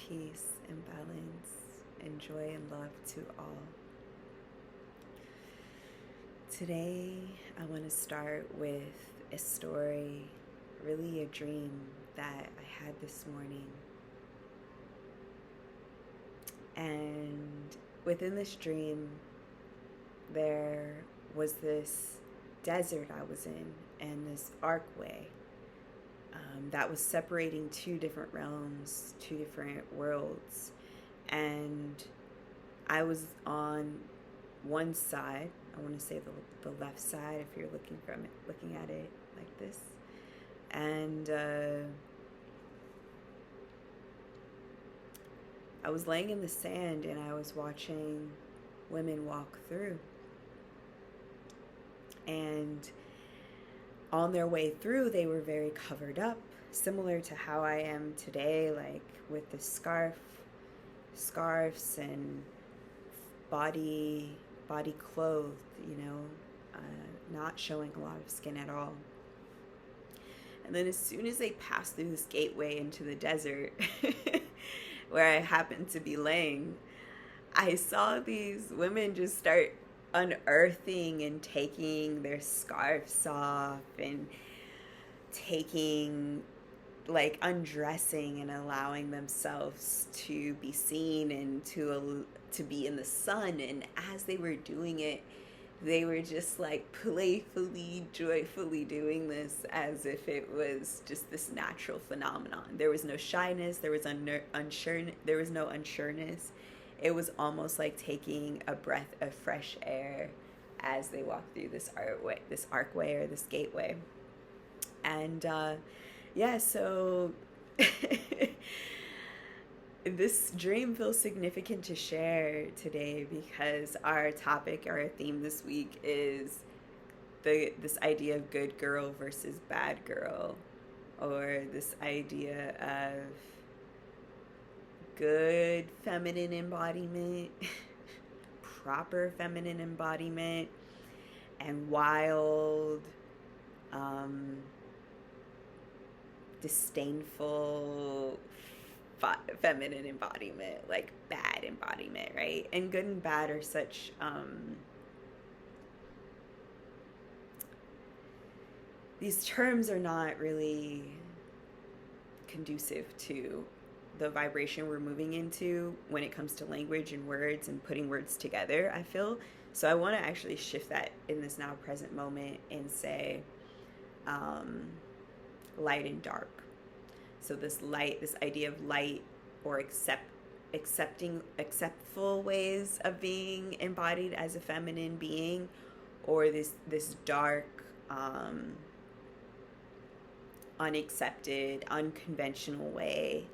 peace and balance and joy and love to all. Today, I want to start with a story, really a dream that I had this morning. And within this dream, there was this desert I was in and this archway that was separating two different realms, two different worlds. And I was on one side. I want to say the left side if you're looking at it like this. And I was laying in the sand and I was watching women walk through. And on their way through, they were very covered up, similar to how I am today, like with the scarves and body clothed, not showing a lot of skin at all. And then as soon as they passed through this gateway into the desert, where I happened to be laying, I saw these women just start unearthing and taking their scarves off and undressing and allowing themselves to be seen and to be in the sun. And as they were doing it, they were just like playfully, joyfully doing this as if it was just this natural phenomenon. There was no shyness, there was no unsureness. It was almost like taking a breath of fresh air as they walked through this archway or this gateway. And so this dream feels significant to share today because our theme this week is this idea of good girl versus bad girl, or this idea of good feminine embodiment, proper feminine embodiment, and wild, disdainful feminine embodiment, like bad embodiment, right? And good and bad are such these terms are not really conducive to the vibration we're moving into when it comes to language and words and putting words together, I feel. So I want to actually shift that in this now present moment and say light and dark. So this idea of light, or acceptful ways of being embodied as a feminine being, or this dark, unaccepted, unconventional way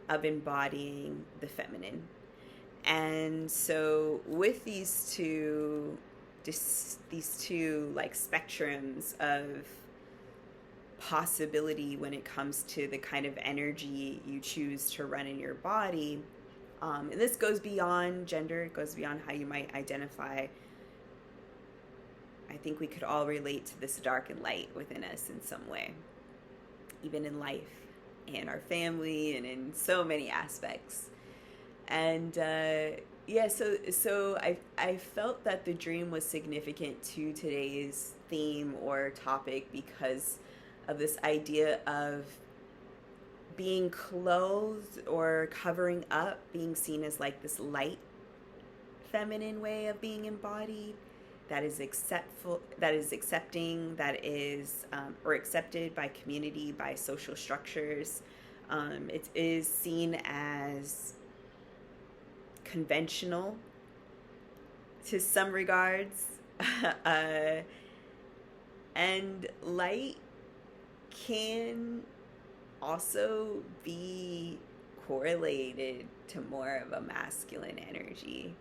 of embodying the feminine. And so with these two like spectrums of possibility when it comes to the kind of energy you choose to run in your body, and this goes beyond gender, it goes beyond how you might identify. I think we could all relate to this dark and light within us in some way, even in life and our family and in so many aspects. And so I felt that the dream was significant to today's theme or topic because of this idea of being clothed or covering up, being seen as like this light feminine way of being embodied that is accepting, that is or accepted by community, by social structures. It is seen as conventional to some regards, and light can also be correlated to more of a masculine energy,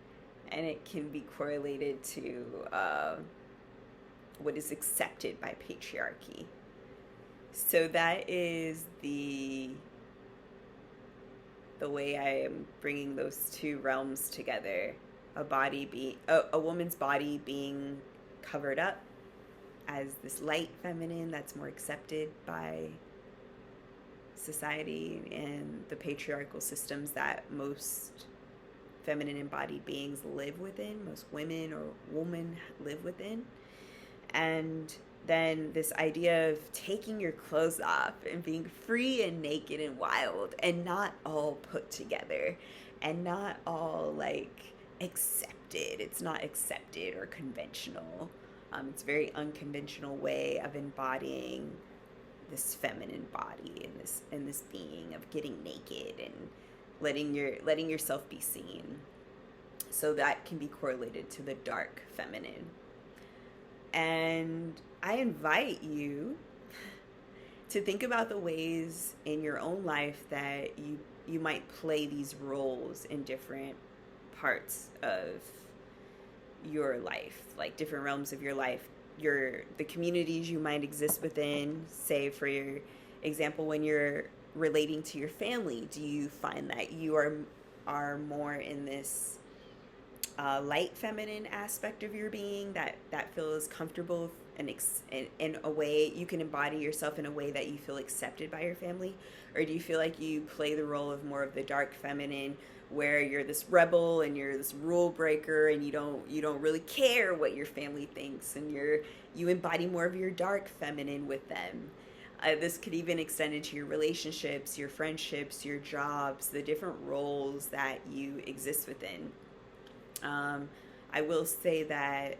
and it can be correlated to what is accepted by patriarchy. So that is the way I am bringing those two realms together. A woman's body being covered up as this light feminine that's more accepted by society and the patriarchal systems that most feminine embodied beings live within, most women or women live within. And then this idea of taking your clothes off and being free and naked and wild and not all put together and not all like accepted. It's not accepted or conventional. It's a very unconventional way of embodying this feminine body and this being of getting naked and letting yourself be seen. So that can be correlated to the dark feminine. And I invite you to think about the ways in your own life that you might play these roles in different parts of your life, like different realms of your life, the communities you might exist within. Say, for your example, when you're relating to your family, do you find that you are more in this light feminine aspect of your being that feels comfortable and in a way you can embody yourself in a way that you feel accepted by your family? Or do you feel like you play the role of more of the dark feminine, where you're this rebel and you're this rule breaker and you don't really care what your family thinks, and you embody more of your dark feminine with them? This could even extend into your relationships, your friendships, your jobs, the different roles that you exist within. I will say that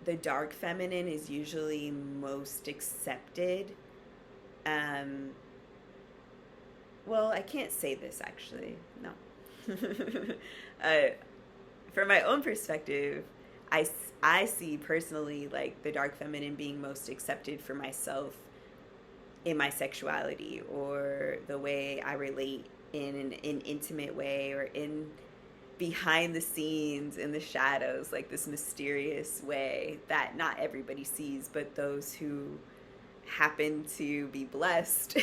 the dark feminine is usually most accepted. Well, I can't say this actually. No. From my own perspective, I see personally like the dark feminine being most accepted for myself in my sexuality, or the way I relate in an intimate way, or in behind the scenes, in the shadows, like this mysterious way that not everybody sees, but those who happen to be blessed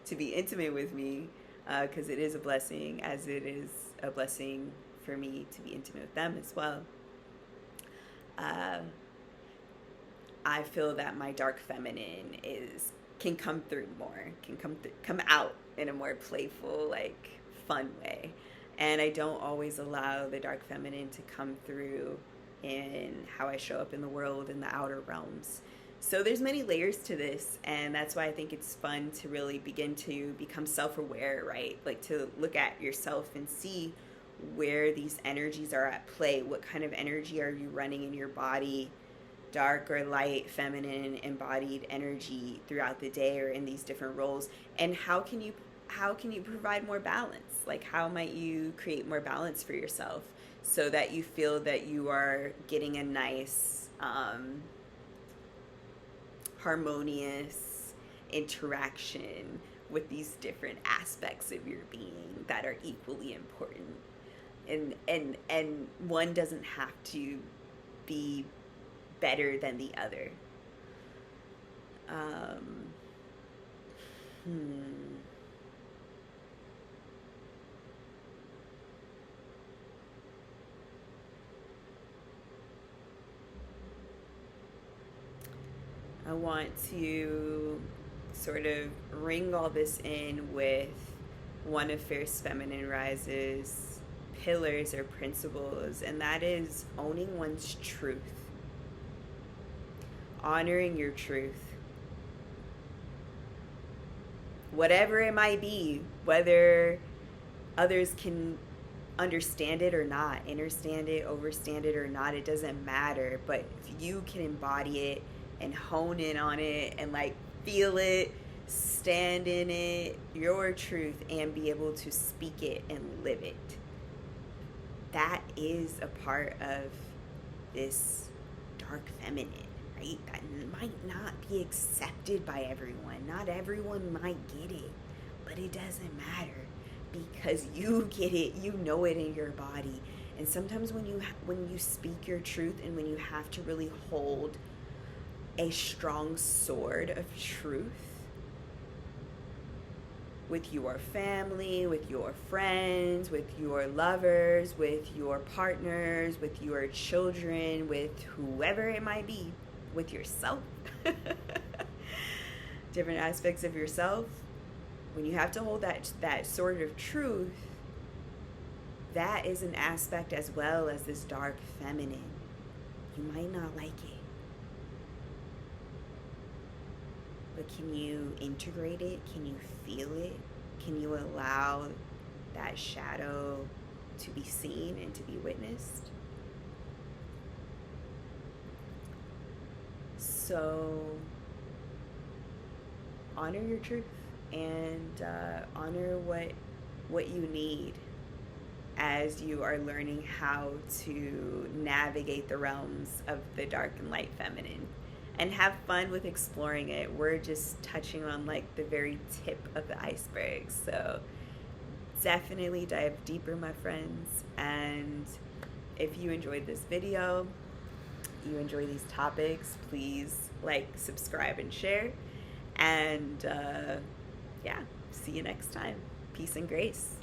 to be intimate with me, because it is a blessing, as it is a blessing for me to be intimate with them as well. I feel that my dark feminine can come through more, can come out in a more playful, like fun way. And I don't always allow the dark feminine to come through in how I show up in the world, in the outer realms. So there's many layers to this, and that's why I think it's fun to really begin to become self-aware, right? Like to look at yourself and see where these energies are at play. What kind of energy are you running in your body? Dark or light, feminine, embodied energy throughout the day, or in these different roles. And how can you provide more balance? Like, how might you create more balance for yourself so that you feel that you are getting a nice, harmonious interaction with these different aspects of your being that are equally important? And one doesn't have to be better than the other. I want to sort of ring all this in with one of Fierce Feminine Rise's pillars or principles, and that is owning one's truth. Honoring your truth. Whatever it might be, whether others can understand it or not, understand it, overstand it or not, it doesn't matter. But if you can embody it and hone in on it and like feel it, stand in it, your truth, and be able to speak it and live it, that is a part of this dark feminine, right? That might not be accepted by everyone. Not everyone might get it, but it doesn't matter, because you get it, you know it in your body. And sometimes when you speak your truth, and when you have to really hold a strong sword of truth with your family, with your friends, with your lovers, with your partners, with your children, with whoever it might be, with yourself. different aspects of yourself, when you have to hold that sort of truth, that is an aspect as well as this dark feminine. You might not like it, but can you integrate it? Can you feel it? Can you allow that shadow to be seen and to be witnessed? So honor your truth and honor what you need as you are learning how to navigate the realms of the dark and light feminine, and have fun with exploring it. We're just touching on like the very tip of the iceberg, so definitely dive deeper, my friends. And if you enjoyed this video, you enjoy these topics, please like, subscribe, and share. And yeah, see you next time. Peace and grace.